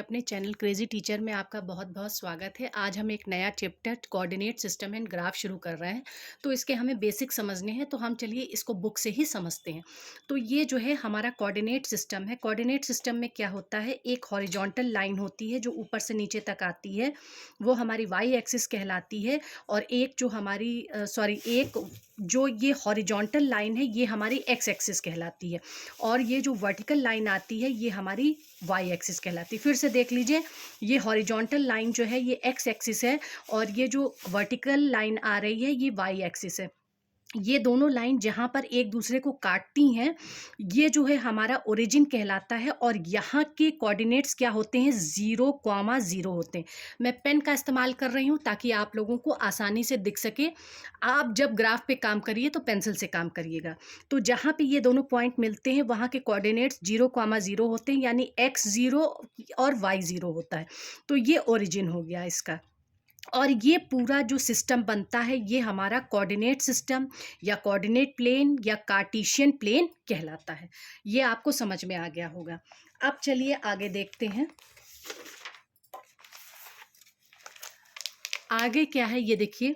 अपने channel crazy teacher में आपका बहुत बहुत स्वागत है। आज हम एक नया chapter coordinate system and graph शुरू कर रहे हैं। तो इसके हमें बेसिक समझने हैं, तो हम चलिए इसको बुक से ही समझते हैं। तो ये जो है हमारा कोऑर्डिनेट सिस्टम है। कोऑर्डिनेट सिस्टम में क्या होता है, एक हॉरिजॉन्टल लाइन होती है जो ऊपर से नीचे तक आती है, वो हमारी वाई एक्सिस कहलाती है। और एक जो हमारी एक जो ये हॉरिजॉन्टल लाइन है ये हमारी एक्स एक्सिस कहलाती है, और ये जो वर्टिकल लाइन आती है ये हमारी वाई एक्सिस कहलाती है। फिर से देख लीजिए, ये हॉरिजॉन्टल लाइन जो है ये एक्स एक्सिस है, और ये जो वर्टिकल लाइन आ रही है ये वाई एक्सिस है। ये दोनों लाइन जहाँ पर एक दूसरे को काटती हैं, ये जो है हमारा ओरिजिन कहलाता है। और यहाँ के कोऑर्डिनेट्स क्या होते हैं, 0,0 होते हैं। मैं पेन का इस्तेमाल कर रही हूँ ताकि आप लोगों को आसानी से दिख सके। आप जब ग्राफ पे काम करिए तो पेंसिल से काम करिएगा। तो जहाँ पे ये दोनों पॉइंट मिलते हैं वहाँ के कोऑर्डिनेट्स 0,0 होते हैं, यानी x0 और y0 होता है। तो ये ओरिजिन हो गया इसका। और ये पूरा जो सिस्टम बनता है ये हमारा कोऑर्डिनेट सिस्टम या कोऑर्डिनेट प्लेन या कार्टेशियन प्लेन कहलाता है। ये आपको समझ में आ गया होगा। अब चलिए आगे देखते हैं। आगे क्या है ये देखिए,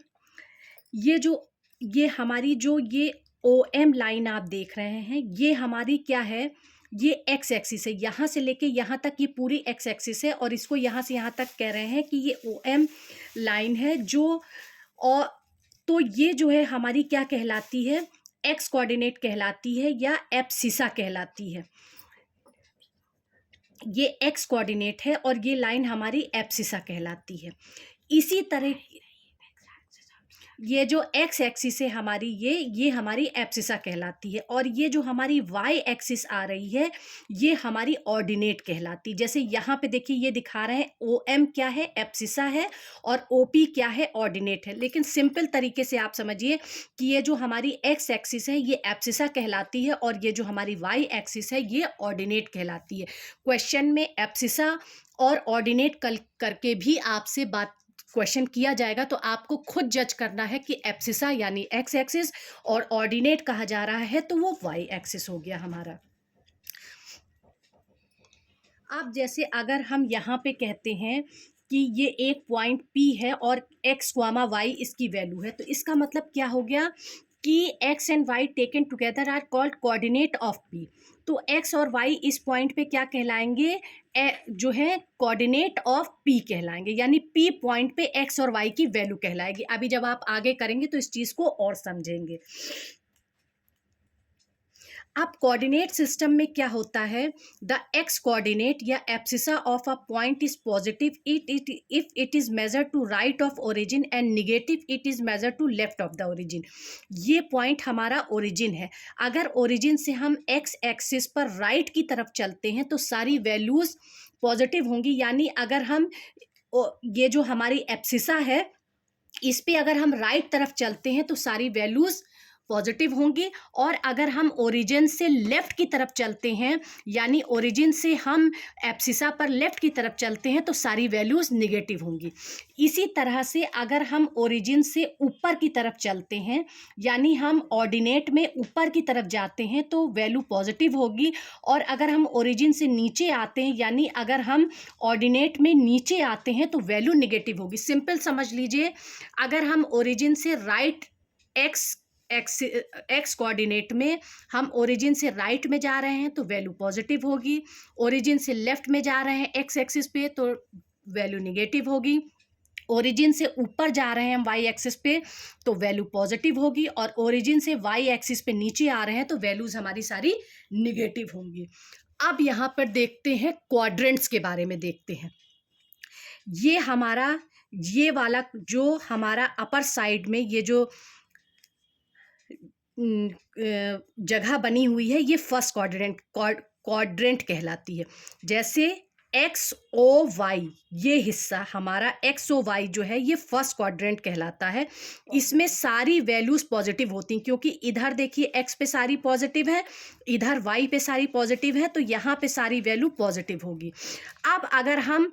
ये हमारी जो ये ओ एम लाइन आप देख रहे हैं, ये हमारी क्या है, ये एक्स एक्सिस है। यहाँ से लेके यहाँ तक ये पूरी एक्स एक्सिस है, और इसको यहाँ से यहाँ तक कह रहे हैं कि ये ओ एम लाइन है जो। और तो ये जो है हमारी क्या कहलाती है, एक्स कोऑर्डिनेट कहलाती है या एब्सिसा कहलाती है। ये एक्स कोऑर्डिनेट है और ये लाइन हमारी एब्सिसा कहलाती है। इसी तरह ये जो एक्स एक्सिस है हमारी, ये हमारी एब्सिसा कहलाती है। और ये जो हमारी वाई एक्सिस आ रही है ये हमारी ऑर्डिनेट कहलाती है। जैसे यहाँ पे देखिए ये दिखा रहे हैं, ओ एम क्या है, एब्सिसा है, और ओ पी क्या है, ऑर्डिनेट है। लेकिन सिंपल तरीके से आप समझिए कि ये जो हमारी एक्स एक्सिस है ये एब्सिसा कहलाती है, और ये जो हमारी वाई एक्सिस है ये ऑर्डिनेट कहलाती है। क्वेश्चन में एब्सिसा और ऑर्डिनेट करके भी आपसे बात क्वेश्चन किया जाएगा, तो आपको खुद जज करना है कि एब्सिसा यानी एक्स एक्सिस और ऑर्डिनेट कहा जा रहा है तो वो वाई एक्सिस हो गया हमारा। अब जैसे अगर हम यहाँ पे कहते हैं कि ये एक पॉइंट P है और x, y इसकी वैल्यू है, तो इसका मतलब क्या हो गया कि x and y taken together are called coordinate of P। तो x और y इस पॉइंट पे क्या कहलाएंगे, जो है कोऑर्डिनेट ऑफ P कहलाएंगे, यानी P पॉइंट पे x और y की वैल्यू कहलाएगी। अभी जब आप आगे करेंगे तो इस चीज़ को और समझेंगे। अब कोऑर्डिनेट सिस्टम में क्या होता है, द एक्स कोऑर्डिनेट या abscissa of a point is positive if it is measure to right of origin and negative it is measure to left of the origin. ये पॉइंट हमारा ओरिजिन है। अगर origin से हम एक्स एक्सिस पर right की तरफ चलते हैं तो सारी वैल्यूज पॉजिटिव होंगी, यानी अगर हम ये जो हमारी एब्सिसा है इस पे अगर हम राइट तरफ चलते हैं तो सारी वैल्यूज पॉजिटिव होंगी। और अगर हम ओरिजिन से लेफ्ट की तरफ चलते हैं, यानी ओरिजिन से हम एब्सिसा पर लेफ्ट की तरफ चलते हैं तो सारी वैल्यूज निगेटिव होंगी। इसी तरह से अगर हम ओरिजिन से ऊपर की तरफ चलते हैं, यानी हम ऑर्डिनेट में ऊपर की तरफ जाते हैं तो वैल्यू पॉजिटिव होगी। और अगर हम ओरिजिन से नीचे आते हैं, यानी अगर हम ऑर्डिनेट में नीचे आते हैं तो वैल्यू निगेटिव होगी। सिंपल समझ लीजिए, अगर हम ओरिजिन से राइट एक्स कोऑर्डिनेट में हम ओरिजिन से राइट में जा रहे हैं तो वैल्यू पॉजिटिव होगी। ओरिजिन से लेफ्ट में जा रहे हैं एक्स एक्सिस पे तो वैल्यू निगेटिव होगी। ओरिजिन से ऊपर जा रहे हैं हम वाई एक्सिस पे तो वैल्यू पॉजिटिव होगी। और ओरिजिन से वाई एक्सिस पे नीचे आ रहे हैं तो वैल्यूज हमारी सारी निगेटिव होंगी। अब यहाँ पर देखते हैं क्वाड्रेंट्स के बारे में देखते हैं। ये वाला जो हमारा अपर साइड में ये जो जगह बनी हुई है ये फर्स्ट क्वाड्रेंट कहलाती है। जैसे एक्स ओ वाई, ये हिस्सा हमारा एक्स ओ वाई जो है ये फर्स्ट क्वाड्रेंट कहलाता है। इसमें सारी वैल्यूज पॉजिटिव होती हैं, क्योंकि इधर देखिए एक्स पे सारी पॉजिटिव है, इधर वाई पे सारी पॉजिटिव है, तो यहाँ पे सारी वैल्यू पॉजिटिव होगी। अब अगर हम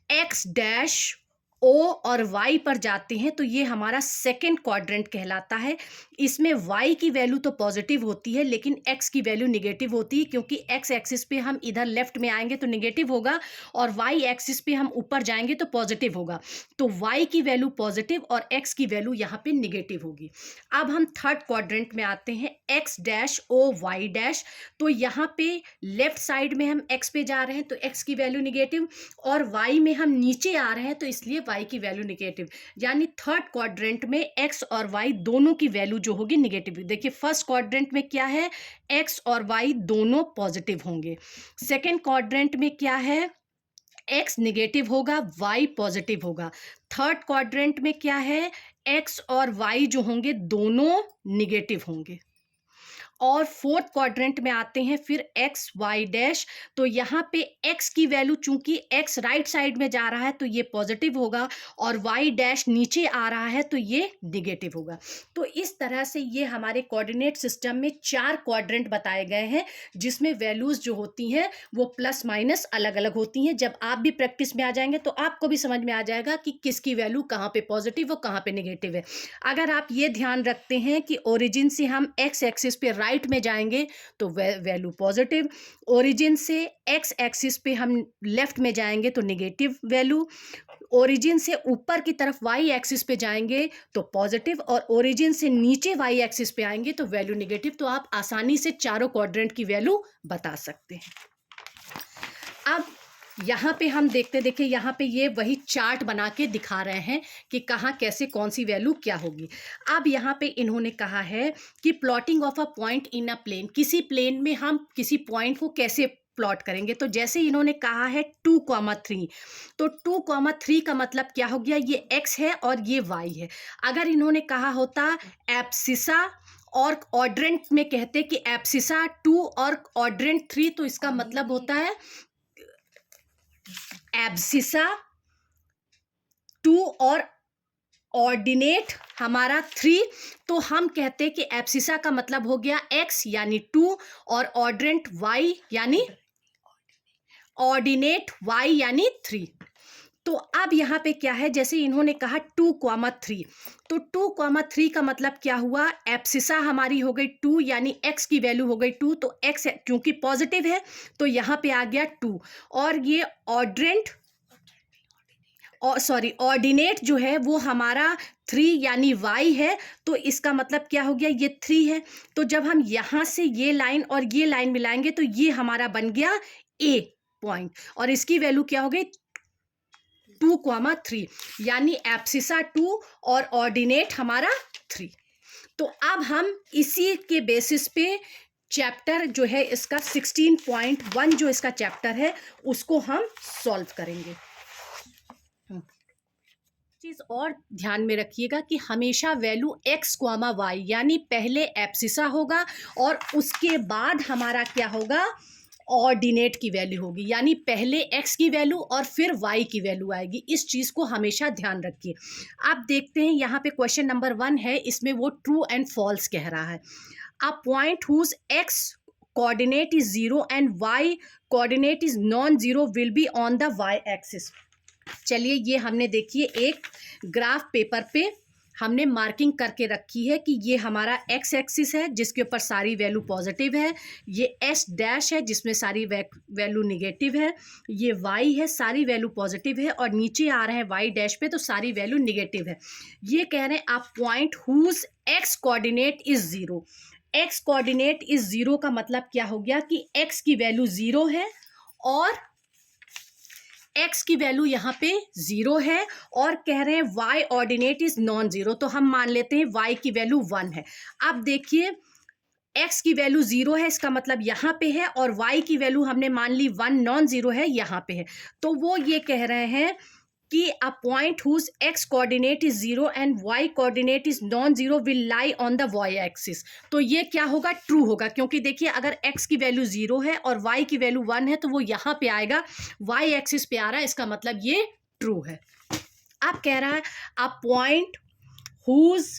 एक्स डैश ओ और वाई पर जाते हैं तो ये हमारा सेकेंड क्वाड्रेंट कहलाता है। इसमें y की वैल्यू तो पॉजिटिव होती है लेकिन x की वैल्यू निगेटिव होती है, क्योंकि x एक्सिस पे हम इधर लेफ्ट में आएंगे तो निगेटिव होगा और y एक्सिस पे हम ऊपर जाएंगे तो पॉजिटिव होगा। तो y की वैल्यू पॉजिटिव और x की वैल्यू यहाँ पे निगेटिव होगी। अब हम थर्ड क्वाड्रेंट में आते हैं, x dash O y dash. तो यहाँ पे लेफ्ट साइड में हम x पे जा रहे हैं तो x की वैल्यू निगेटिव, और y में हम नीचे आ रहे हैं तो इसलिए y की वैल्यू निगेटिव। यानी थर्ड क्वाड्रेंट में x और y दोनों की वैल्यू जो होगी निगेटिव। देखिए फर्स्ट क्वाड्रेंट में क्या है, x और y दोनों पॉजिटिव होंगे। सेकेंड क्वाड्रेंट में क्या है, x निगेटिव होगा, y पॉजिटिव होगा। थर्ड क्वाड्रेंट में क्या है, x और y जो होंगे दोनों निगेटिव होंगे। और फोर्थ क्वाड्रेंट में आते हैं फिर एक्स वाई डैश। तो यहाँ पे एक्स की वैल्यू, चूंकि एक्स राइट साइड में जा रहा है तो ये पॉजिटिव होगा, और वाई डैश नीचे आ रहा है तो ये निगेटिव होगा। तो इस तरह से ये हमारे कोऑर्डिनेट सिस्टम में 4 क्वाड्रेंट बताए गए हैं, जिसमें वैल्यूज जो होती हैं वो प्लस माइनस अलग अलग होती हैं। जब आप भी प्रैक्टिस में आ जाएंगे तो आपको भी समझ में आ जाएगा कि किसकी वैल्यू कहाँ पे पॉजिटिव और कहाँ पे नेगेटिव है। अगर आप ये ध्यान रखते हैं कि ओरिजिन से हम एक्स एक्सिस पे राइट में जाएंगे तो वैल्यू पॉजिटिव, ओरिजिन से एक्स एक्सिस पे हम लेफ्ट में जाएंगे तो नेगेटिव वैल्यू, ओरिजिन से ऊपर की तरफ वाई एक्सिस पे जाएंगे तो पॉजिटिव, और ओरिजिन से नीचे वाई एक्सिस पे आएंगे तो वैल्यू नेगेटिव। तो आप आसानी से चारों क्वाड्रेंट की वैल्यू बता सकते हैं। अब यहाँ पे हम देखिए यहाँ पे ये वही चार्ट बना के दिखा रहे हैं कि कहाँ कैसे कौन सी वैल्यू क्या होगी। अब यहाँ पे इन्होंने कहा है कि plotting of a point in a plane, किसी प्लेन में हम किसी पॉइंट को कैसे प्लॉट करेंगे। तो जैसे इन्होंने कहा है 2,3, तो 2,3 का मतलब क्या हो गया, ये x है और ये y है। अगर इन्होंने कहा होता एब्सिसा और क्वाड्रेंट में कहते कि एब्सिसा 2 और क्वाड्रेंट 3, तो इसका मतलब होता है एब्सिसा 2 और ऑर्डिनेट हमारा 3। तो हम कहते हैं कि एब्सिसा का मतलब हो गया x यानी 2 और ऑर्डिनेट y यानी ऑर्डिनेट y यानी 3। तो अब यहाँ पे क्या है, जैसे इन्होंने कहा 2,3, तो 2,3 का मतलब क्या हुआ, एब्सिसा हमारी हो गई 2 यानी x की वैल्यू हो गई 2, तो x क्योंकि पॉजिटिव है तो यहाँ पे आ गया 2, और ये ऑर्डिनेट जो है वो हमारा 3 यानी y है, तो इसका मतलब क्या हो गया, ये 3 है। तो जब हम यहाँ से ये लाइन और ये लाइन मिलाएंगे तो ये हमारा बन गया a पॉइंट, और इसकी वैल्यू क्या हो गई 2,3, यानी एब्सिसा 2 और ऑर्डिनेट हमारा 3। तो अब हम इसी के बेसिस पे चैप्टर जो है इसका 16.1 जो इसका चैप्टर है उसको हम सॉल्व करेंगे। चीज और ध्यान में रखिएगा कि हमेशा वैल्यू x, y यानी पहले एब्सिसा होगा और उसके बाद हमारा क्या होगा, ऑर्डिनेट की वैल्यू होगी, यानी पहले x की वैल्यू और फिर y की वैल्यू आएगी। इस चीज को हमेशा ध्यान रखिए। आप देखते हैं यहाँ पे क्वेश्चन नंबर 1 है, इसमें वो ट्रू एंड फॉल्स कह रहा है। A point whose x coordinate is 0 and y coordinate is non zero will be on the y axis. चलिए ये हमने देखिए एक ग्राफ पेपर पे हमने मार्किंग करके रखी है कि ये हमारा x एक्सिस है जिसके ऊपर सारी वैल्यू पॉजिटिव है, ये s डैश है जिसमें सारी वैल्यू निगेटिव है, ये y है सारी वैल्यू पॉजिटिव है, और नीचे आ रहे हैं y डैश पे तो सारी वैल्यू निगेटिव है। ये कह रहे हैं आप point whose x coordinate is 0। x coordinate is 0 का मतलब क्या हो गया कि x की वैल्यू 0 है और x की वैल्यू यहाँ पे 0 है, और कह रहे हैं y ordinate is non zero, तो हम मान लेते हैं y की वैल्यू 1 है। अब देखिए x की वैल्यू 0 है, इसका मतलब यहाँ पे है, और y की वैल्यू हमने मान ली 1 नॉन जीरो है यहाँ पे है। तो वो ये कह रहे हैं कि a point whose x coordinate is 0 and y coordinate is non zero will lie on the y axis. तो ये क्या होगा, ट्रू होगा, क्योंकि देखिए अगर x की वैल्यू 0 है और y की वैल्यू 1 है तो वो यहाँ पे आएगा, y एक्सिस पे आ रहा है, इसका मतलब ये ट्रू है। अब कह रहा है a point whose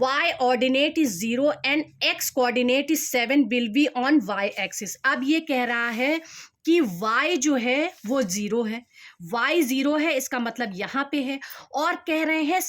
y ordinate is 0 and x coordinate is 7 will be on y axis. अब ये कह रहा है कि y जो है वो 0 है, y 0 है इसका मतलब यहाँ पे है, और कह रहे हैं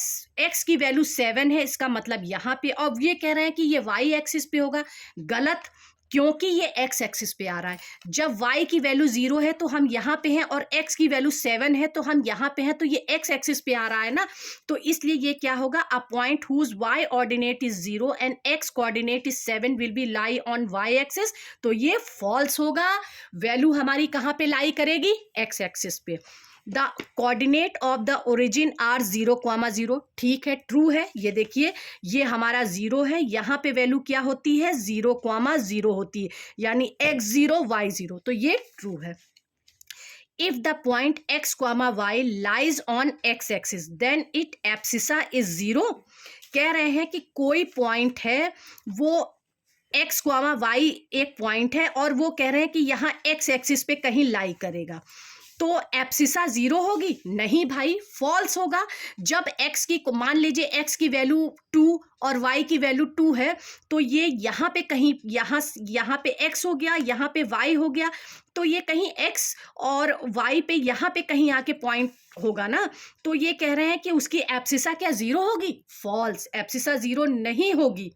x की वैल्यू 7 है इसका मतलब यहाँ पे, और ये कह रहे हैं कि ये y एक्सिस पे होगा। गलत, क्योंकि ये x एक्सिस पे आ रहा है। जब y की वैल्यू 0 है तो हम यहाँ पे हैं, और x की वैल्यू 7 है तो हम यहाँ पे हैं, तो ये x एक्सिस पे आ रहा है ना, तो इसलिए ये क्या होगा, a point whose y ordinate is 0 and x coordinate is 7 will be lie on y axis, तो ये फॉल्स होगा। वैल्यू हमारी कहाँ पे लाई करेगी, x एक्सिस पे। The coordinate of the origin are 0,0, ठीक है, ट्रू है। ये देखिए, ये हमारा 0 है, यहाँ पे वैल्यू क्या होती है, 0,0 होती है, यानी x 0 y 0, तो ये ट्रू है। If the point x, y lies on x axis then it abscissa is 0। कह रहे हैं कि कोई पॉइंट है, वो x, y एक पॉइंट है, और वो कह रहे हैं कि यहाँ x एक्सिस पे कहीं लाई करेगा, तो एब्सिसा 0 होगी? नहीं भाई, फॉल्स होगा। जब x की, मान लीजिए x की वैल्यू 2 और y की वैल्यू 2 है, तो ये यहाँ पे कहीं, यहाँ पे x हो गया, यहाँ पे y हो गया, तो ये कहीं x और y पे यहाँ पे कहीं आके पॉइंट होगा ना, तो ये कह रहे हैं कि उसकी एब्सिसा क्या 0 होगी? फॉल्स, एब्सिसा 0 नहीं होगी।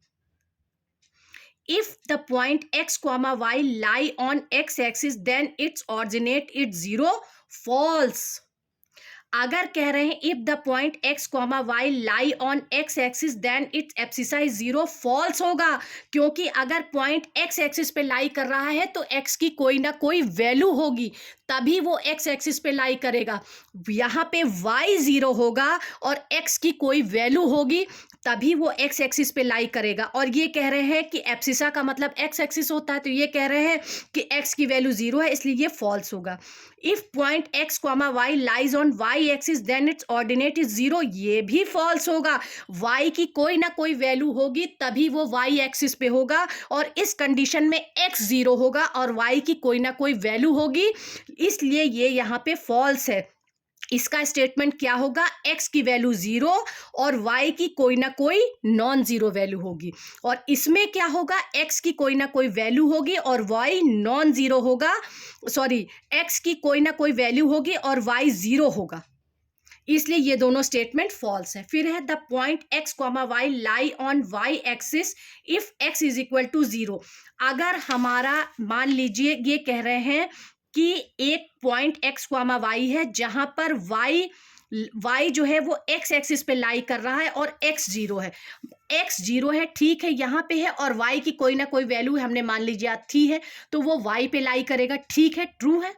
If the point x, y lie on x axis then its ordinate is 0, false। अगर कह रहे हैं if the point x, y lie on x axis then its abscissa is 0, false होगा, क्योंकि अगर पॉइंट x एक्सिस पे लाई कर रहा है तो x की कोई ना कोई वैल्यू होगी, तभी वो x एक्सिस पे लाई करेगा। यहाँ पे y 0 होगा और x की कोई वैल्यू होगी, तभी वो x एक्सिस पे लाई करेगा। और ये कह रहे हैं कि एब्सिसा का मतलब x एक्सिस होता है, तो ये कह रहे हैं कि x की वैल्यू 0 है, इसलिए ये फॉल्स होगा। If point x, y lies on y axis then its ordinate is 0, ये भी फॉल्स होगा। y की कोई ना कोई वैल्यू होगी, तभी वो y एक्सिस पे होगा, और इस कंडीशन में x 0 होगा और y की कोई ना कोई वैल्यू होगी, इसलिए ये यहाँ पे फॉल्स है। इसका स्टेटमेंट क्या होगा, x की वैल्यू 0 और y की कोई ना कोई नॉन जीरो वैल्यू होगी, और इसमें क्या होगा, x की कोई ना कोई वैल्यू होगी और y नॉन जीरो होगा, सॉरी, x की कोई ना कोई वैल्यू होगी और y 0 होगा, इसलिए ये दोनों स्टेटमेंट फॉल्स है। फिर है the point x, y lie on y axis if x is equal to 0। अगर हमारा, मान लीजिए ये कह रहे हैं कि एक पॉइंट x, y है जहां पर y जो है वो x एक्सिस पे लाई कर रहा है और x 0 है, x 0 है, ठीक है, यहाँ पे है, और y की कोई ना कोई वैल्यू हमने मान लीजिए थी है, तो वो y पे लाई करेगा, ठीक है, ट्रू है।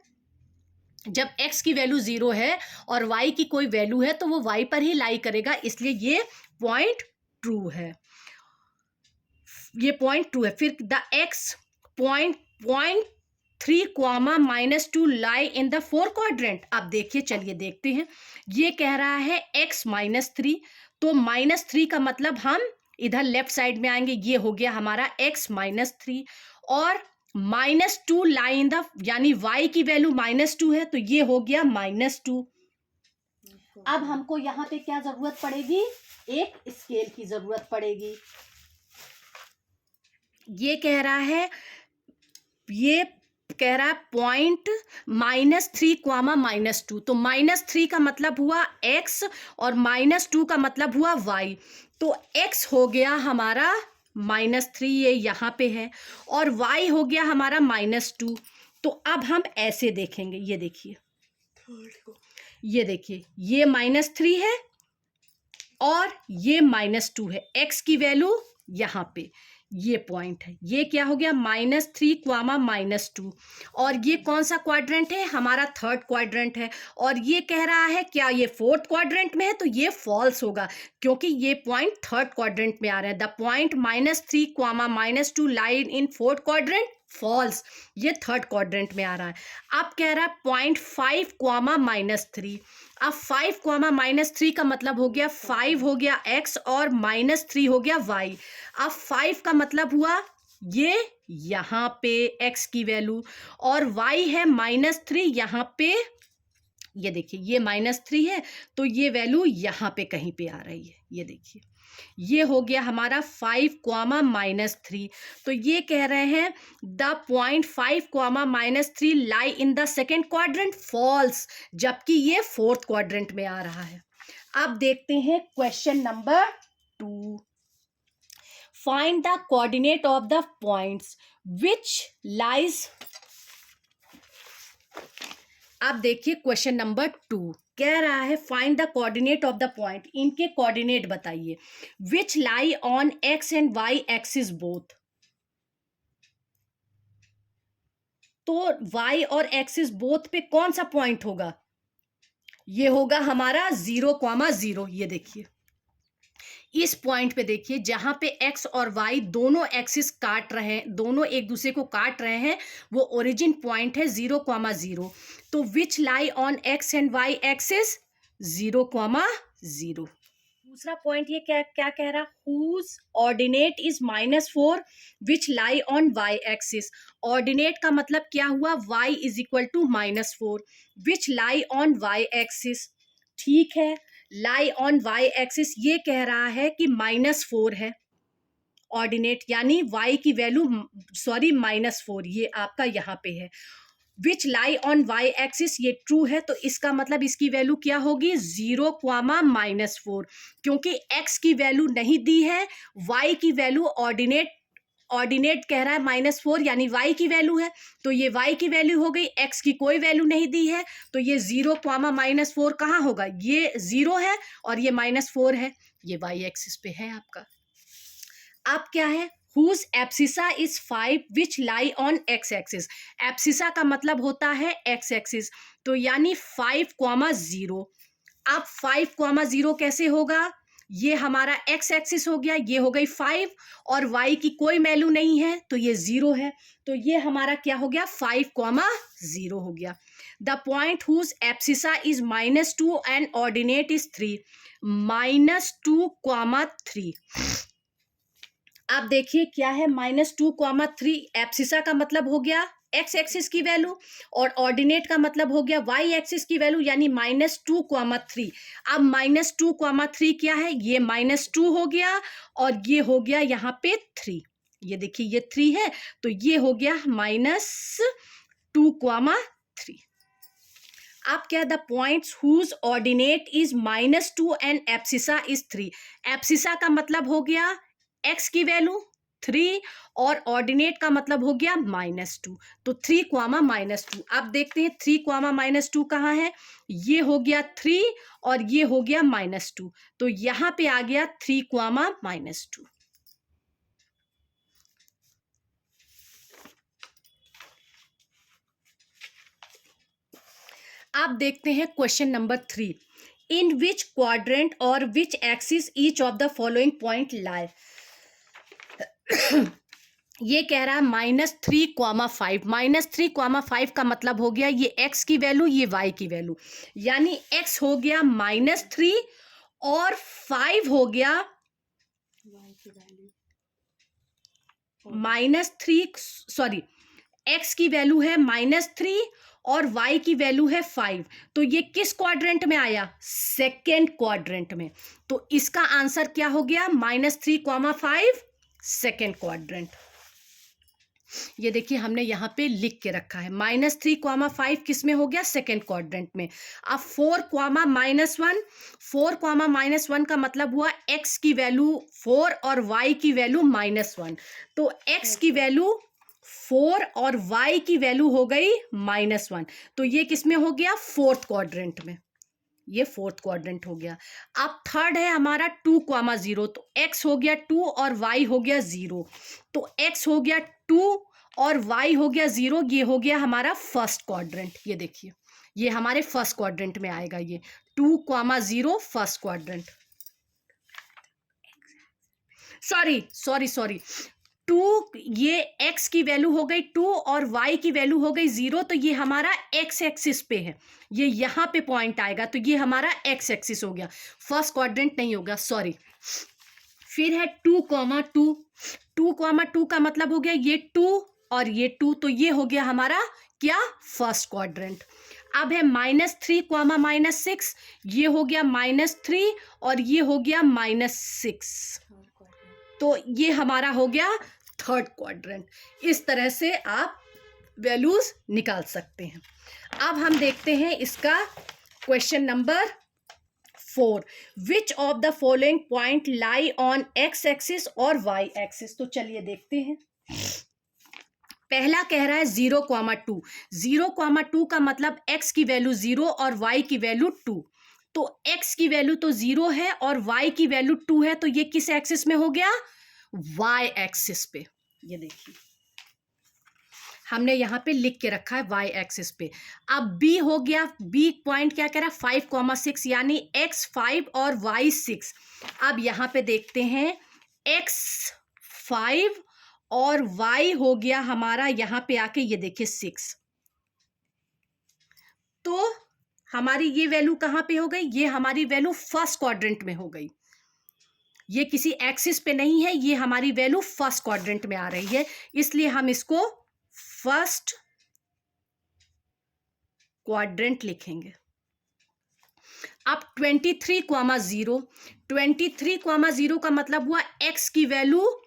जब x की वैल्यू 0 है और y की कोई वैल्यू है तो वो y पर ही लाई करेगा, इसलिए ये पॉइंट ट्रू है, ये पॉइंट ट्रू है। फिर the x point 3, -2 lie in the 4 quadrant. अब देखिए, चलिए देखते हैं, ये कह रहा है x -3, तो -3 का मतलब हम इधर लेफ्ट साइड में आएंगे, ये हो गया हमारा x -3, और -2 लाई इन द, यानी y की वैल्यू -2 है, तो ये हो गया -2। अब हमको यहाँ पे क्या जरूरत पड़ेगी, एक स्केल की जरूरत पड़ेगी। ये कह रहा है, ये कह रहा है पॉइंट -3, -2, तो -3 का मतलब हुआ x और -2 का मतलब हुआ y, तो x हो गया हमारा -3, ये यहाँ पे है, और y हो गया हमारा -2। तो अब हम ऐसे देखेंगे, ये देखिए, ये देखिए, ये -3 है और ये -2 है, x की वैल्यू यहाँ पे ये पॉइंट है, ये क्या हो गया, -3, -2, और ये कौन सा क्वाड्रेंट है, हमारा थर्ड क्वाड्रेंट है, और ये कह रहा है क्या ये फोर्थ क्वाड्रेंट में है, तो ये फॉल्स होगा, क्योंकि ये पॉइंट थर्ड क्वाड्रेंट में आ रहा है। The point -3, -2 line in fourth quadrant, false, ये थर्ड क्वाड्रेंट में आ रहा है। अब कह रहा है पॉइंट 5, -3, अब 5, -3 का मतलब हो गया 5 हो गया x और -3 हो गया y। अब 5 का मतलब हुआ ये यहाँ पे x की वैल्यू, और y है -3, यहाँ पे ये देखिए, ये -3 है, तो ये वैल्यू यहाँ पे कहीं पे आ रही है, ये देखिए, ये हो गया हमारा 5 कॉमा -3। तो ये कह रहे हैं the point 5 comma -3 lie in the second quadrant, false, जबकि ये फोर्थ क्वाड्रेंट में आ रहा है। अब देखते हैं question number 2। Find the coordinate of the points which lies. अब देखिए क्वेश्चन नंबर 2 कह रहा है find the coordinate of the point, इनके कोऑर्डिनेट बताइए, which lie on x and Y axis both. तो वाई और एक्सिस बोथ पे कौन सा पॉइंट होगा, ये होगा हमारा 0,0। ये देखिए इस पॉइंट पे देखिए जहां पे एक्स और वाई दोनों एक्सिस काट रहे हैं, दोनों एक दूसरे को काट रहे हैं, वो ओरिजिन पॉइंट है 0,0। तो which lie on x and Y axis 0,0। दूसरा पॉइंट ये क्या क्या कह रहा, whose ordinate is -4 which lie on y axis. Ordinate का मतलब क्या हुआ, y is equal to -4 which lie on y axis. ठीक है, लाई ऑन वाई एक्सिस ये कह रहा है कि -4 है ऑर्डिनेट, यानी y की वैल्यू सॉरी -4 ये आपका यहाँ पे है। विच लाई ऑन वाई एक्सिस ये ट्रू है, तो इसका मतलब इसकी वैल्यू क्या होगी 0,-4, क्योंकि x की वैल्यू नहीं दी है, y की वैल्यू ऑर्डिनेट कह रहा है -4 यानी y की वैल्यू है, तो ये y की वैल्यू हो गई, x की कोई वैल्यू नहीं दी है, तो ये 0,-4 कहाँ होगा, ये 0 है और ये -4 है, ये y एक्सिस पे है आपका। अब क्या है, whose abscissa is 5 which lie on x axis. Abscissa का मतलब होता है एक्स एक्सिस, तो यानी 5,0। अब 5,0 कैसे होगा, ये हमारा एक्स एक्सिस हो गया, ये हो गई 5 और y की कोई वैल्यू नहीं है तो ये 0 है, तो ये हमारा क्या हो गया 5,0 हो गया। The point whose abscissa is -2 and ordinate is 3, -2,3। अब देखिए क्या है -2,3, एब्सिसा का मतलब हो गया एक्स एक्सिस की वैल्यू और ऑर्डिनेट का मतलब हो गया वाई एक्सिस की वैल्यू, यानी -2,3। अब -2,3 क्या है, ये -2 हो गया और ये हो गया यहाँ पे 3। ये देखिए ये 3 है, तो ये हो गया -2,3। अब क्या, the points whose ordinate is -2 and abscissa is 3। Abscissa का मतलब हो गया x की वैल्यू 3 और ऑर्डिनेट का मतलब हो गया -2, तो 3,-2। अब देखते हैं 3,-2 कहाँ है, ये हो गया 3 और ये हो गया -2, तो यहां पे आ गया 3,-2। अब देखते हैं question number 3। In which quadrant और which axis each of the following point lie. ये कह रहा है -3,5। -3,5 का मतलब हो गया ये x की वैल्यू, ये y की वैल्यू, यानी x हो गया -3 और 5 हो गया -3, सॉरी x की वैल्यू है -3 और y की वैल्यू है 5, तो ये किस क्वाड्रेंट में आया, सेकेंड क्वाड्रेंट में, तो इसका आंसर क्या हो गया -3,5 सेकेंड क्वाड्रेंट। ये देखिए हमने यहाँ पे लिख के रखा है -3,5 किस में हो गया, सेकेंड क्वाड्रेंट में। अब 4,-1, 4,-1 का मतलब हुआ x की वैल्यू 4 और y की वैल्यू -1, तो x की वैल्यू 4 और y की वैल्यू हो गई -1, तो ये किस में हो गया, फोर्थ क्वाड्रेंट में, ये फोर्थ क्वाड्रेंट हो गया। अब थर्ड है हमारा 2,0, तो x हो गया 2 और y हो गया 0, तो x हो गया 2 और y हो गया 0, ये हो गया हमारा फर्स्ट क्वाड्रेंट। ये देखिए ये हमारे फर्स्ट क्वाड्रेंट में आएगा, ये 2,0 फर्स्ट क्वाड्रेंट। सॉरी 2, ये x की वैल्यू हो गई 2 और y की वैल्यू हो गई 0, तो ये हमारा x एक्सिस पे है, ये यहाँ पे पॉइंट आएगा, तो ये हमारा x एक्सिस हो गया, फर्स्ट क्वाड्रेंट नहीं होगा, सॉरी। फिर है 2,2, 2,2 का मतलब हो गया ये 2 और ये 2, तो ये हो गया हमारा क्या, फर्स्ट क्वाड्रेंट। अब है -3 कॉमा -6, ये हो गया -3 और ये हो गया -6, तो ये हमारा हो गया थर्ड क्वाड्रेंट। इस तरह से आप वैल्यूज निकाल सकते हैं। अब हम देखते हैं इसका question number 4, which of the following point lie on x axis और y एक्सिस। तो चलिए देखते हैं। पहला कह रहा है 0,2, 0,2 का मतलब x की वैल्यू 0 और y की वैल्यू 2, तो x की वैल्यू तो 0 है और y की वैल्यू 2 है, तो ये किस एक्सिस में हो गया, y एक्सिस पे। ये देखिए हमने यहाँ पे लिख के रखा है y एक्सिस पे। अब b हो गया, b पॉइंट क्या कह रहा है 5,6, यानी x 5 और y 6। अब यहाँ पे देखते हैं x 5 और y हो गया हमारा यहाँ पे आके, ये देखिए 6, तो हमारी ये वैल्यू कहाँ पे हो गई, ये हमारी वैल्यू फर्स्ट क्वाड्रेंट में हो गई। ये किसी एक्सिस पे नहीं है, ये हमारी वैल्यू फर्स्ट क्वाड्रेंट में आ रही है, इसलिए हम इसको फर्स्ट क्वाड्रेंट लिखेंगे। अब 23,0, 23,0 का मतलब हुआ x की वैल्यू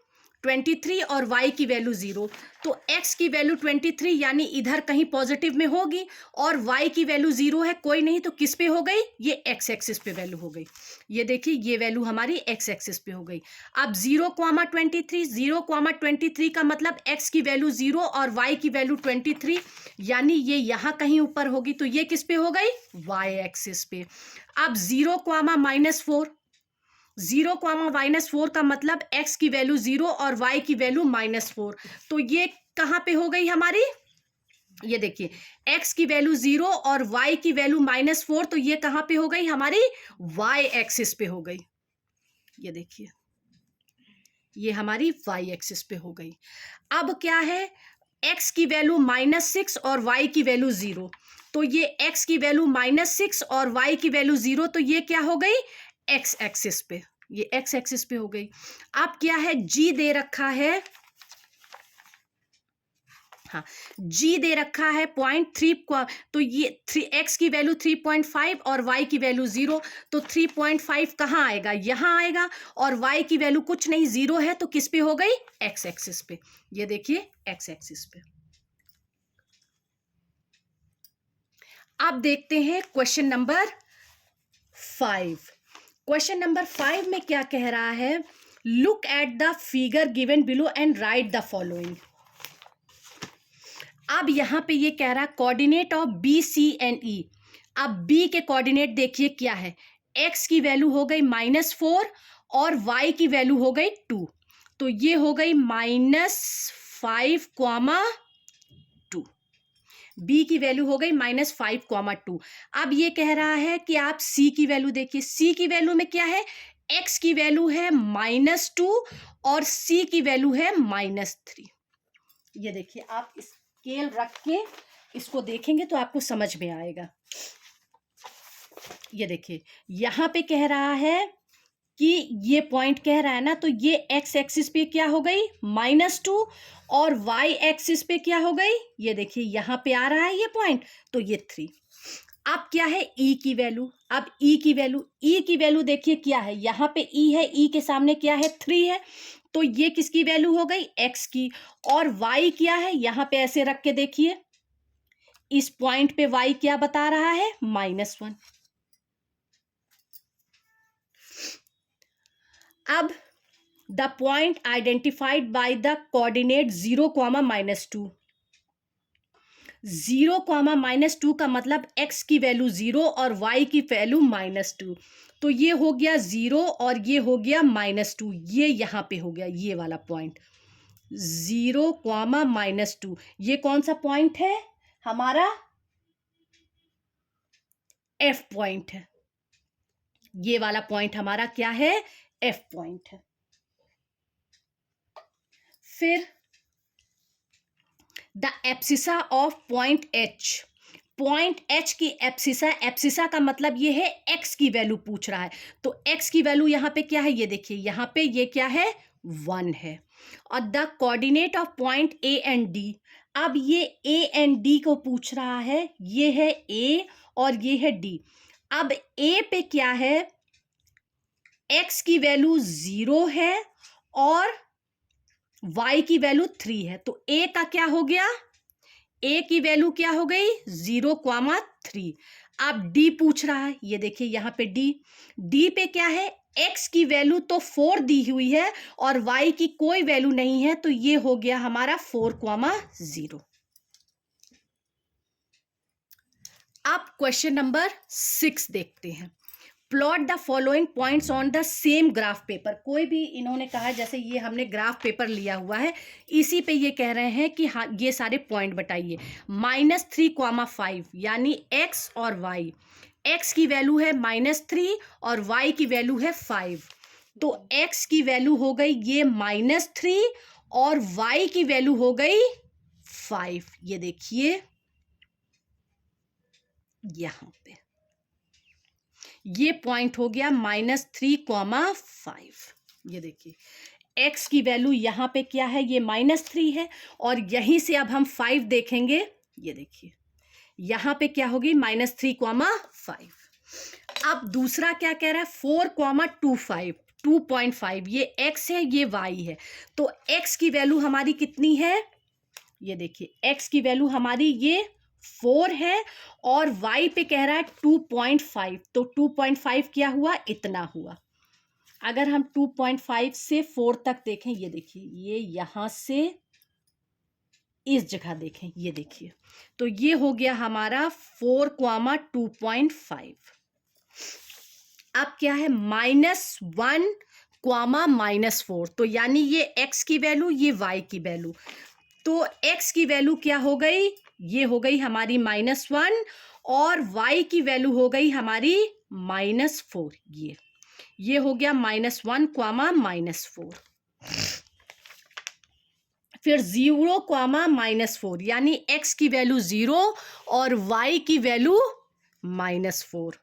23 और y की वैल्यू 0, तो x की वैल्यू 23 यानी इधर कहीं पॉजिटिव में होगी, और y की वैल्यू 0 है, कोई नहीं, तो किस पे हो गई, ये x एक्सिस पे वैल्यू हो गई। ये देखिए ये वैल्यू हमारी x एक्सिस पे हो गई। अब 0,23, 0,23 का मतलब x की वैल्यू 0 और y की वैल्यू 23, यानी ये यहाँ कहीं ऊपर होगी, तो ये किस पे हो गई, y एक्सिस पे। अब 0,-4, 0,-4 का मतलब x की वैल्यू 0 और y की वैल्यू -4, तो ये कहाँ पे हो गई हमारी, ये देखिए x की वैल्यू 0 और y की वैल्यू -4, तो ये कहाँ पे हो गई हमारी, y एक्सिस पे हो गई। ये देखिए ये हमारी y एक्सिस पे हो गई। अब क्या है, x की वैल्यू -6 और y की वैल्यू 0, तो ये x की वैल्यू -6 और y की वैल्यू 0, तो ये क्या हो गई, x एक्सिस पे, ये x एक्सिस पे हो गई। अब क्या है, g दे रखा है, हाँ g दे रखा है 0.3, तो ये 3x की वैल्यू 3.5 और y की वैल्यू 0, तो 3.5 कहाँ आएगा, यहाँ आएगा, और y की वैल्यू कुछ नहीं 0 है, तो किस पे हो गई, x एक्सिस पे। ये देखिए x एक्सिस पे। अब देखते हैं क्वेश्चन नंबर 5। क्वेश्चन नंबर 5 में क्या कह रहा है, look at the figure given below and write the following. अब यहां पे ये कह रहा है coordinate of B C and E. अब b के कोऑर्डिनेट देखिए क्या है, x की वैल्यू हो गई -4 और y की वैल्यू हो गई 2, तो ये हो गई -5, b की वैल्यू हो गई -5, 2। अब ये कह रहा है कि आप c की वैल्यू देखिए, c की वैल्यू में क्या है, x की वैल्यू है -2 और c की वैल्यू है -3। ये देखिए आप स्केल रख के इसको देखेंगे तो आपको समझ में आएगा। ये देखिए यहां पे कह रहा है कि ये पॉइंट कह रहा है ना, तो ये x एक्सिस पे क्या हो गई, -2 और y एक्सिस पे क्या हो गई, ये देखिए यहां पे आ रहा है ये पॉइंट, तो ये 3। अब क्या है e की वैल्यू, अब e की वैल्यू देखिए क्या है, यहां पे e है, e के सामने क्या है 3 है, तो ये किसकी वैल्यू हो गई, x की, और y क्या है, यहां पे ऐसे रख के देखिए इस पॉइंट पे y क्या बता रहा है, -1। अब the point identified by the coordinate 0, -2, 0, -2 का मतलब x की वैल्यू 0 और y की वैल्यू -2, तो ये हो गया 0 और ये हो गया -2, ये यहां पे हो गया ये वाला पॉइंट 0, -2। ये कौन सा पॉइंट है हमारा, f पॉइंट है, ये वाला पॉइंट हमारा क्या है, f पॉइंट है। फिर the abscissa of point h, point h की एब्सिसा, एब्सिसा का मतलब ये है x की वैल्यू पूछ रहा है, तो x की वैल्यू यहाँ पे क्या है, ये देखिए यहाँ पे ये क्या है 1 है, और the coordinate of point A and D. अब ये ए एंड डी को पूछ रहा है, ये है ए और ये है डी। अब ए पे क्या है, एक्स की वैल्यू 0 है और y की वैल्यू 3 है, तो a का क्या हो गया, a की वैल्यू क्या हो गई 0,3। अब d पूछ रहा है, ये देखिए यहां पे d पे क्या है, x की वैल्यू तो 4 दी हुई है और y की कोई वैल्यू नहीं है, तो ये हो गया हमारा 4,0। अब क्वेश्चन नंबर 6 देखते हैं। Plot the following points on the same graph paper. कोई भी इन्होंने कहा, जैसे ये हमने ग्राफ पेपर लिया हुआ है, इसी पे ये कह रहे हैं कि हाँ ये सारे पॉइंट बताइए। -3,5 यानी x और y, x की वैल्यू है -3 और y की वैल्यू है 5, तो x की वैल्यू हो गई ये -3 और y की वैल्यू हो गई 5। ये देखिए यहां पे ये पॉइंट हो गया -3,5। ये देखिए x की वैल्यू यहाँ पे क्या है, ये -3 है और यहीं से अब हम 5 देखेंगे। ये देखिए यहाँ पे क्या होगी -3,5। अब दूसरा क्या कह रहा है 4,25, 2.5, ये x है ये y है, तो x की वैल्यू हमारी कितनी है, ये देखिए x की वैल्यू हमारी ये 4 है और y पे कह रहा है 2.5, तो 2.5 क्या हुआ, इतना हुआ। अगर हम 2.5 से 4 तक देखें, ये देखिए ये यहां से इस जगह देखें, ये देखिए तो ये हो गया हमारा 4,2.5। अब क्या है -1, -4, तो यानी ये x की वैल्यू ये y की वैल्यू, तो x की वैल्यू क्या हो गई, ये हो गई हमारी -1 और y की वैल्यू हो गई हमारी -4। ये हो गया -1, -4। फिर 0, -4 यानी x की वैल्यू 0 और y की वैल्यू -4,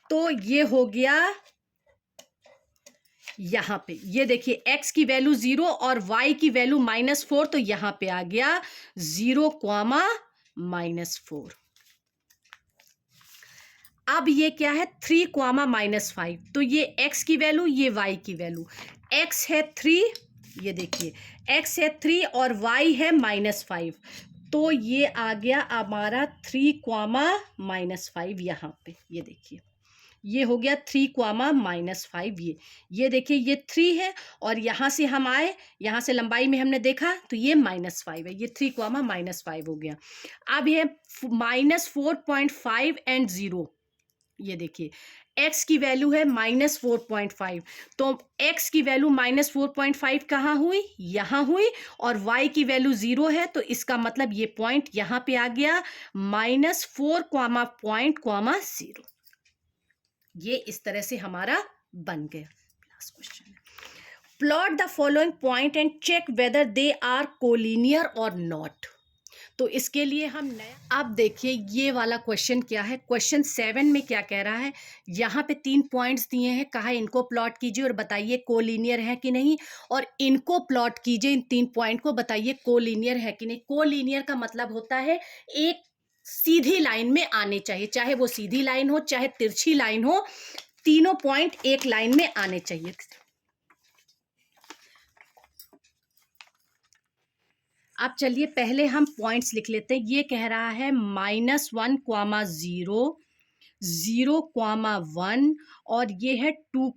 तो ये हो गया यहां पे, ये देखिए x की वैल्यू 0 और y की वैल्यू -4, तो यहां पे आ गया 0, -4। अब ये क्या है 3, -5, तो ये x की वैल्यू ये y की वैल्यू, x है 3, ये देखिए x है 3 और y है -5, तो ये आ गया हमारा 3, -5 यहाँ पे। ये देखिए ये हो गया 3, -5। ये देखिए ये 3 है और यहाँ से हम आए, यहाँ से लंबाई में हमने देखा तो ये -5 है, ये 3, -5 हो गया। अब ये -4.5 एंड 0, ये देखिए x की वैल्यू है -4.5, तो x की वैल्यू -4.5 कहाँ हुई, यहाँ हुई और y की वैल्यू 0 है, तो इसका मतलब ये पॉइंट यहाँ पे आ गया -4, 0। ये इस तरह से हमारा बन गया। लास्ट क्वेश्चन है, plot the following point and check whether they are collinear और नॉट। तो इसके लिए हम नया, अब देखिए ये वाला क्वेश्चन क्या है, क्वेश्चन 7 में क्या कह रहा है, यहाँ पे 3 पॉइंट्स दिए हैं, कहा इनको प्लॉट कीजिए और बताइए कोलिनियर है कि नहीं, और इनको प्लॉट कीजिए, इन 3 पॉइंट को बताइए कोलिनियर है कि नहीं। कोलिनियर का मतलब होता है एक सीधी लाइन में आने चाहिए, चाहे वो सीधी लाइन हो चाहे तिरछी लाइन हो, तीनों पॉइंट एक लाइन में आने चाहिए। अब चलिए पहले हम पॉइंट्स लिख लेते हैं। ये कह रहा है -1, 0, 0, 1 और ये है 2,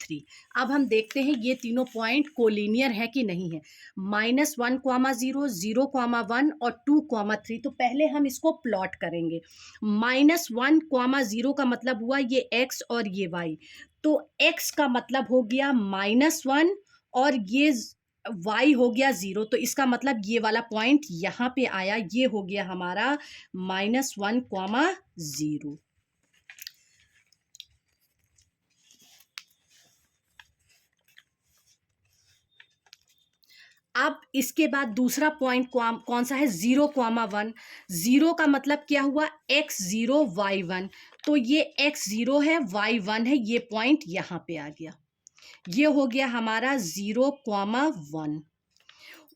3। अब हम देखते हैं ये तीनों पॉइंट कोलिनियर है कि नहीं है। -1, 0, 0, 1 और 2, 3, तो पहले हम इसको प्लॉट करेंगे। -1, 0 का मतलब हुआ ये x और ये y, तो x का मतलब हो गया -1 और ये y हो गया 0, तो इसका मतलब ये वाला पॉइंट यहाँ पे आया, ये हो गया हमारा -1, 0। अब इसके बाद दूसरा पॉइंट कौन सा है, 0, 1। 0 का मतलब क्या हुआ, x0, y1, तो ये x0 है y1 है, ये पॉइंट यहाँ पे आ गया। ये हो गया हमारा 0,1।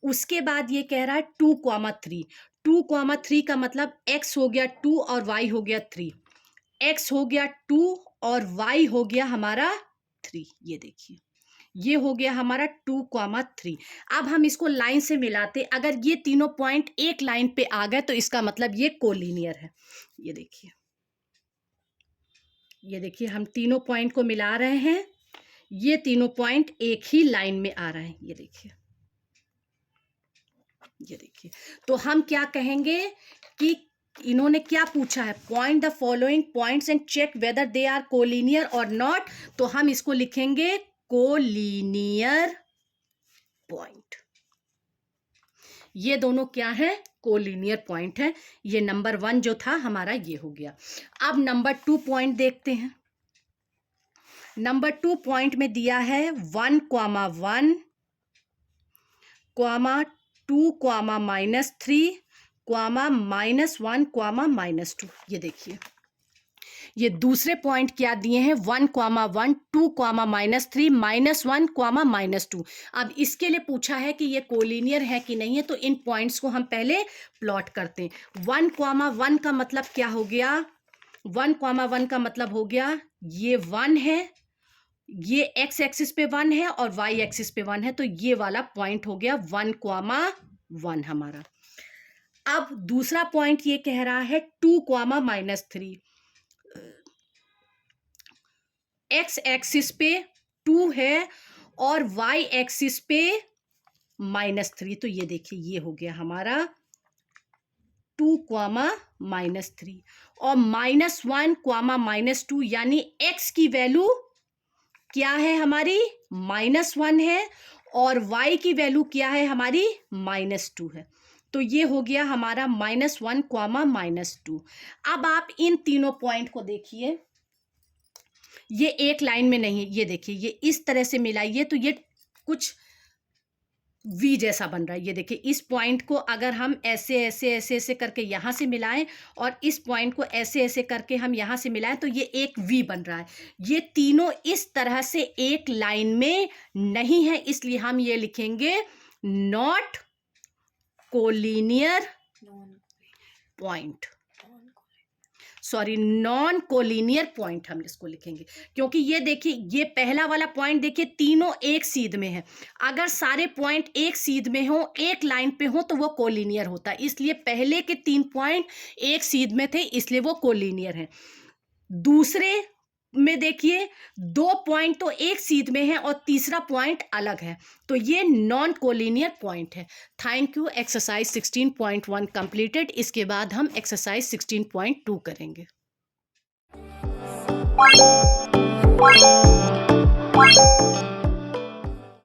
उसके बाद ये कह रहा है 2,3। 2,3 का मतलब x हो गया 2 और y हो गया 3। x हो गया 2 और y हो गया हमारा 3। ये देखिए, ये हो गया हमारा 2,3। अब हम इसको लाइन से मिलाते, अगर ये तीनों पॉइंट एक लाइन पे आ गए तो इसका मतलब ये कोलिनियर है। ये देखिए, ये देखिए, हम तीनों पॉइंट को मिला रहे हैं, ये तीनों पॉइंट एक ही लाइन में आ रहे हैं। ये देखिए, ये देखिए, तो हम क्या कहेंगे कि इन्होंने क्या पूछा है, point the following points and check whether they are collinear और नॉट। तो हम इसको लिखेंगे कोलिनियर पॉइंट। ये दोनों क्या है, कोलिनियर पॉइंट है। ये नंबर 1 जो था हमारा ये हो गया। अब नंबर 2 पॉइंट देखते हैं। नंबर 2 पॉइंट में दिया है 1,1, 2, -3, -1, -2। ये देखिए, ये दूसरे पॉइंट क्या दिए हैं, 1,1, 2, -3, -1, -2। अब इसके लिए पूछा है कि ये कोलिनियर है कि नहीं है, तो इन पॉइंट्स को हम पहले प्लॉट करते हैं। 1,1 का मतलब क्या हो गया, 1,1 का मतलब हो गया ये 1 है, ये x एक्सिस पे 1 है और y एक्सिस पे 1 है, तो ये वाला पॉइंट हो गया 1,1 हमारा। अब दूसरा पॉइंट ये कह रहा है 2, -3। x एक्सिस पे 2 है और y एक्सिस पे -3। तो ये देखिए, ये हो गया हमारा 2, -3 और -1, -2, यानी x की वैल्यू क्या है हमारी, -1 है और y की वैल्यू क्या है हमारी, -2 है। तो ये हो गया हमारा -1, -2। अब आप इन तीनों पॉइंट को देखिए, ये एक लाइन में नहीं है। ये देखिए, ये इस तरह से मिलाइए तो ये कुछ वी जैसा बन रहा है। ये देखिए, इस पॉइंट को अगर हम ऐसे ऐसे ऐसे ऐसे करके यहाँ से मिलाएं और इस पॉइंट को ऐसे ऐसे करके हम यहाँ से मिलाएं तो ये एक वी बन रहा है। ये तीनों इस तरह से एक लाइन में नहीं है, इसलिए हम ये लिखेंगे not collinear point, sorry non collinear point हम इसको लिखेंगे। क्योंकि ये देखिए, ये पहला वाला पॉइंट देखिए, तीनों एक सीध में है। अगर सारे पॉइंट एक सीध में हो, एक लाइन पे हो, तो वो कोलिनियर होता है। इसलिए पहले के 3 पॉइंट एक सीध में थे, इसलिए वो कोलिनियर है। दूसरे में देखिए, 2 पॉइंट तो एक सीध में है और तीसरा पॉइंट अलग है, तो ये नॉन कोलिनियर पॉइंट है। Thank you. Exercise 16.1 completed. इसके बाद हम एक्सरसाइज 16.2 करेंगे।